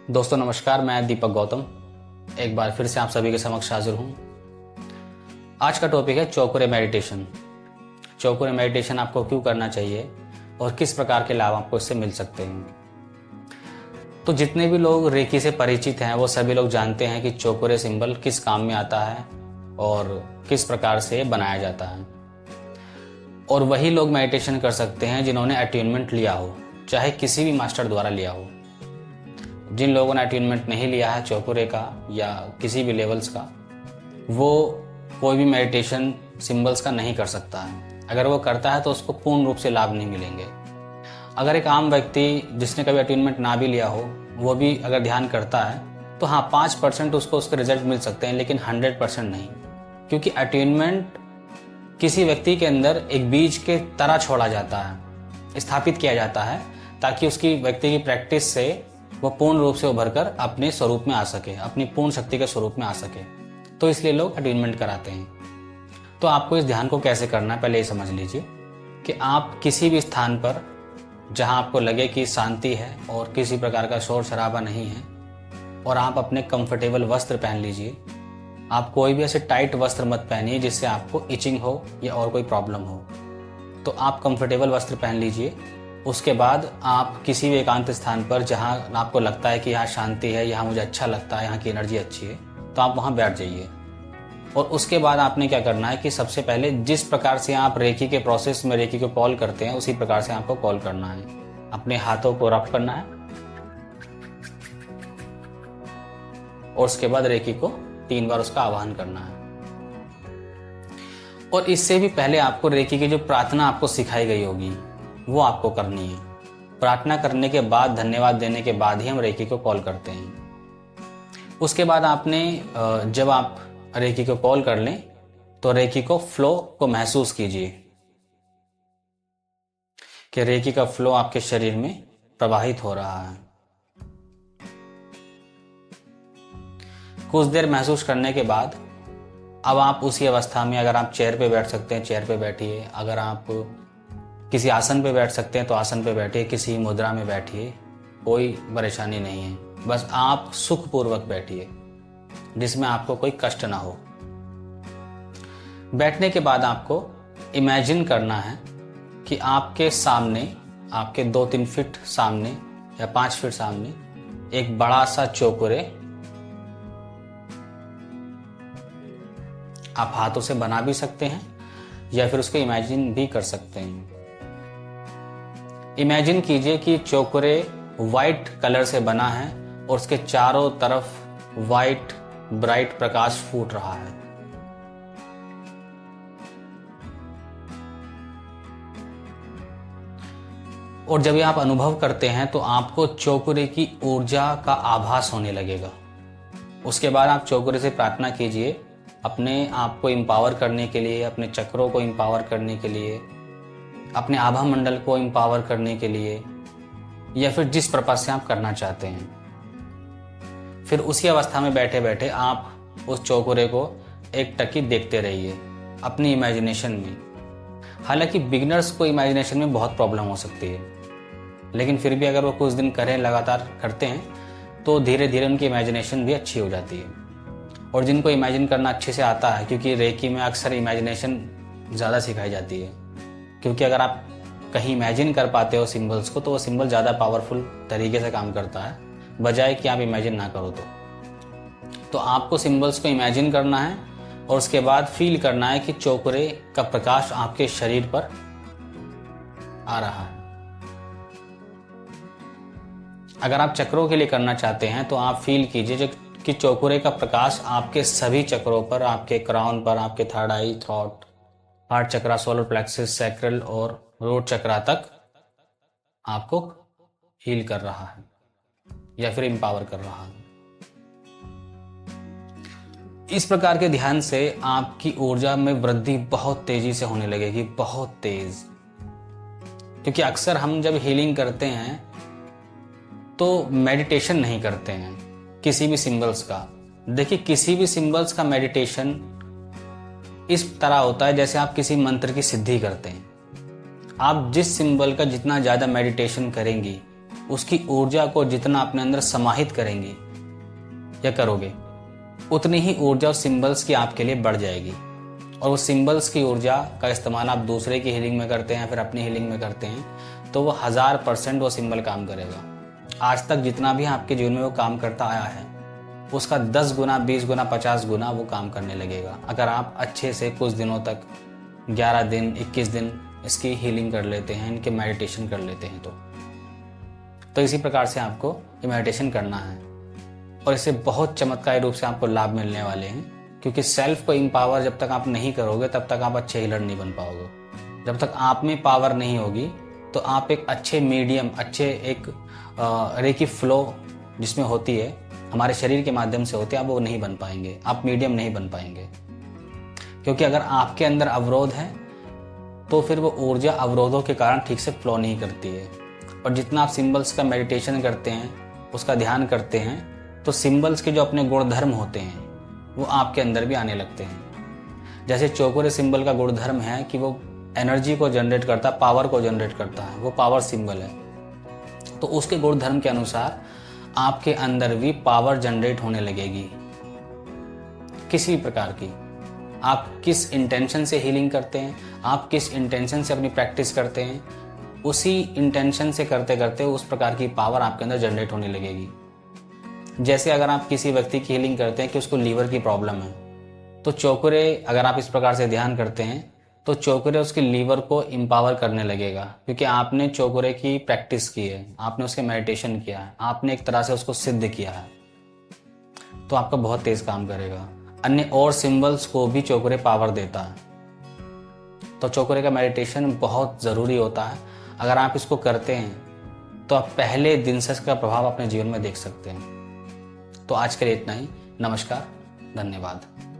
दोस्तों नमस्कार, मैं दीपक गौतम एक बार फिर से आप सभी के समक्ष हाजिर हूँ। आज का टॉपिक है चौकुरे मेडिटेशन। चौकुरे मेडिटेशन आपको क्यों करना चाहिए और किस प्रकार के लाभ आपको इससे मिल सकते हैं। तो जितने भी लोग रेकी से परिचित हैं वो सभी लोग जानते हैं कि चौकुरे सिंबल किस काम में आता है और किस प्रकार से बनाया जाता है। और वही लोग मेडिटेशन कर सकते हैं जिन्होंने अट्यूनमेंट लिया हो, चाहे किसी भी मास्टर द्वारा लिया हो। जिन लोगों ने अट्यूनमेंट नहीं लिया है चौकुरे का या किसी भी लेवल्स का, वो कोई भी मेडिटेशन सिंबल्स का नहीं कर सकता है। अगर वो करता है तो उसको पूर्ण रूप से लाभ नहीं मिलेंगे। अगर एक आम व्यक्ति जिसने कभी अट्यूनमेंट ना भी लिया हो वो भी अगर ध्यान करता है तो हाँ 5% उसको उसके रिजल्ट मिल सकते हैं, लेकिन 100% नहीं। क्योंकि अट्यूनमेंट किसी व्यक्ति के अंदर एक बीज के तरह छोड़ा जाता है, स्थापित किया जाता है, ताकि उसकी व्यक्ति की प्रैक्टिस से वो पूर्ण रूप से उभर कर अपने स्वरूप में आ सके, अपनी पूर्ण शक्ति के स्वरूप में आ सके। तो इसलिए लोग अट्यूनमेंट कराते हैं। तो आपको इस ध्यान को कैसे करना है पहले ये समझ लीजिए कि आप किसी भी स्थान पर जहां आपको लगे कि शांति है और किसी प्रकार का शोर शराबा नहीं है, और आप अपने कंफर्टेबल वस्त्र पहन लीजिए। आप कोई भी ऐसे टाइट वस्त्र मत पहनिए जिससे आपको इचिंग हो या और कोई प्रॉब्लम हो। तो आप कंफर्टेबल वस्त्र पहन लीजिए। उसके बाद आप किसी भी एकांत स्थान पर जहां आपको लगता है कि यहाँ शांति है, यहाँ मुझे अच्छा लगता है, यहाँ की एनर्जी अच्छी है, तो आप वहां बैठ जाइए। और उसके बाद आपने क्या करना है कि सबसे पहले जिस प्रकार से आप रेकी के प्रोसेस में रेकी को कॉल करते हैं उसी प्रकार से आपको कॉल करना है। अपने हाथों को रफ करना है और उसके बाद रेकी को 3 बार उसका आवाहन करना है। और इससे भी पहले आपको रेकी की जो प्रार्थना आपको सिखाई गई होगी वो आपको करनी है। प्रार्थना करने के बाद, धन्यवाद देने के बाद ही हम रेकी को कॉल करते हैं। उसके बाद आपने जब आप रेकी को कॉल कर लें तो रेकी को फ्लो को महसूस कीजिए कि रेकी का फ्लो आपके शरीर में प्रवाहित हो रहा है। कुछ देर महसूस करने के बाद अब आप उसी अवस्था में, अगर आप चेयर पे बैठ सकते हैं चेयर पे बैठिए, अगर आप किसी आसन पे बैठ सकते हैं तो आसन पे बैठिए, किसी मुद्रा में बैठिए, कोई परेशानी नहीं है। बस आप सुखपूर्वक बैठिए जिसमें आपको कोई कष्ट ना हो। बैठने के बाद आपको इमेजिन करना है कि आपके सामने, आपके 2-3 फीट सामने या 5 फीट सामने एक बड़ा सा चौकुरे आप हाथों से बना भी सकते हैं या फिर उसको इमेजिन भी कर सकते हैं। इमेजिन कीजिए कि चौकुरे वाइट कलर से बना है और उसके चारों तरफ वाइट ब्राइट प्रकाश फूट रहा है। और जब ये आप अनुभव करते हैं तो आपको चौकुरे की ऊर्जा का आभास होने लगेगा। उसके बाद आप चौकुरे से प्रार्थना कीजिए अपने आप को एम्पावर करने के लिए, अपने चक्रों को एम्पावर करने के लिए, अपने आभा मंडल को एम्पावर करने के लिए, या फिर जिस पर्पज से आप करना चाहते हैं। फिर उसी अवस्था में बैठे बैठे आप उस चौकुरे को एक टकी देखते रहिए अपनी इमेजिनेशन में। हालांकि बिगिनर्स को इमेजिनेशन में बहुत प्रॉब्लम हो सकती है, लेकिन फिर भी अगर वो कुछ दिन करें, लगातार करते हैं, तो धीरे धीरे उनकी इमेजिनेशन भी अच्छी हो जाती है। और जिनको इमेजिन करना अच्छे से आता है, क्योंकि रेकी में अक्सर इमेजिनेशन ज़्यादा सिखाई जाती है, क्योंकि अगर आप कहीं इमेजिन कर पाते हो सिंबल्स को तो वो सिंबल ज़्यादा पावरफुल तरीके से काम करता है, बजाय कि आप इमेजिन ना करो। तो आपको सिंबल्स को इमेजिन करना है और उसके बाद फील करना है कि चौकुरे का प्रकाश आपके शरीर पर आ रहा है। अगर आप चक्रों के लिए करना चाहते हैं तो आप फील कीजिए कि चौकुरे का प्रकाश आपके सभी चक्रों पर, आपके क्राउन पर, आपके थर्ड आई, थ्रॉट, हार्ट चक्रा, सोलर प्लेक्सस, सैक्रल और रूट चक्रा तक आपको हील कर रहा है या फिर एम्पावर कर रहा है। इस प्रकार के ध्यान से आपकी ऊर्जा में वृद्धि बहुत तेजी से होने लगेगी, बहुत तेज। क्योंकि अक्सर हम जब हीलिंग करते हैं तो मेडिटेशन नहीं करते हैं किसी भी सिंबल्स का। देखिए, किसी भी सिंबल्स का मेडिटेशन इस तरह होता है जैसे आप किसी मंत्र की सिद्धि करते हैं। आप जिस सिंबल का जितना ज़्यादा मेडिटेशन करेंगी उसकी ऊर्जा को जितना अपने अंदर समाहित करेंगे या करोगे, उतनी ही ऊर्जा उस सिंबल्स की आपके लिए बढ़ जाएगी। और वो सिंबल्स की ऊर्जा का इस्तेमाल आप दूसरे की हीलिंग में करते हैं, फिर अपनी हीलिंग में करते हैं, तो वो 1000% वो सिंबल काम करेगा। आज तक जितना भी आपके जीवन में वो काम करता आया है, उसका 10 गुना, 20 गुना, 50 गुना वो काम करने लगेगा, अगर आप अच्छे से कुछ दिनों तक 11 दिन, 21 दिन इसकी हीलिंग कर लेते हैं, इनके मेडिटेशन कर लेते हैं। तो इसी प्रकार से आपको ये मेडिटेशन करना है और इससे बहुत चमत्कारी रूप से आपको लाभ मिलने वाले हैं। क्योंकि सेल्फ को एम्पावर जब तक आप नहीं करोगे, तब तक आप अच्छे हीलर नहीं बन पाओगे। जब तक आप में पावर नहीं होगी, तो आप एक अच्छे मीडियम, अच्छे एक रे की फ्लो जिसमें होती है, हमारे शरीर के माध्यम से होती है, आप वो नहीं बन पाएंगे, आप मीडियम नहीं बन पाएंगे। क्योंकि अगर आपके अंदर अवरोध है, तो फिर वो ऊर्जा अवरोधों के कारण ठीक से फ्लो नहीं करती है। और जितना आप सिंबल्स का मेडिटेशन करते हैं, उसका ध्यान करते हैं, तो सिंबल्स के जो अपने गुणधर्म होते हैं वो आपके अंदर भी आने लगते हैं। जैसे चौकोरे सिंबल का गुणधर्म है कि वो एनर्जी को जनरेट करता है, पावर को जनरेट करता है, वो पावर सिंबल है। तो उसके गुणधर्म के अनुसार आपके अंदर भी पावर जनरेट होने लगेगी, किसी भी प्रकार की। आप किस इंटेंशन से हीलिंग करते हैं, आप किस इंटेंशन से अपनी प्रैक्टिस करते हैं, उसी इंटेंशन से करते करते उस प्रकार की पावर आपके अंदर जनरेट होने लगेगी। जैसे अगर आप किसी व्यक्ति की हीलिंग करते हैं कि उसको लीवर की प्रॉब्लम है, तो चौकुरे अगर आप इस प्रकार से ध्यान करते हैं, तो चौकुरे उसके लीवर को एम्पावर करने लगेगा। क्योंकि आपने चौकुरे की प्रैक्टिस की है, आपने उसके मेडिटेशन किया है, आपने एक तरह से उसको सिद्ध किया है, तो आपका बहुत तेज काम करेगा। अन्य और सिंबल्स को भी चौकुरे पावर देता है। तो चौकुरे का मेडिटेशन बहुत ज़रूरी होता है। अगर आप इसको करते हैं तो आप पहले दिन से इसका प्रभाव अपने जीवन में देख सकते हैं। तो आज के लिए इतना ही। नमस्कार, धन्यवाद।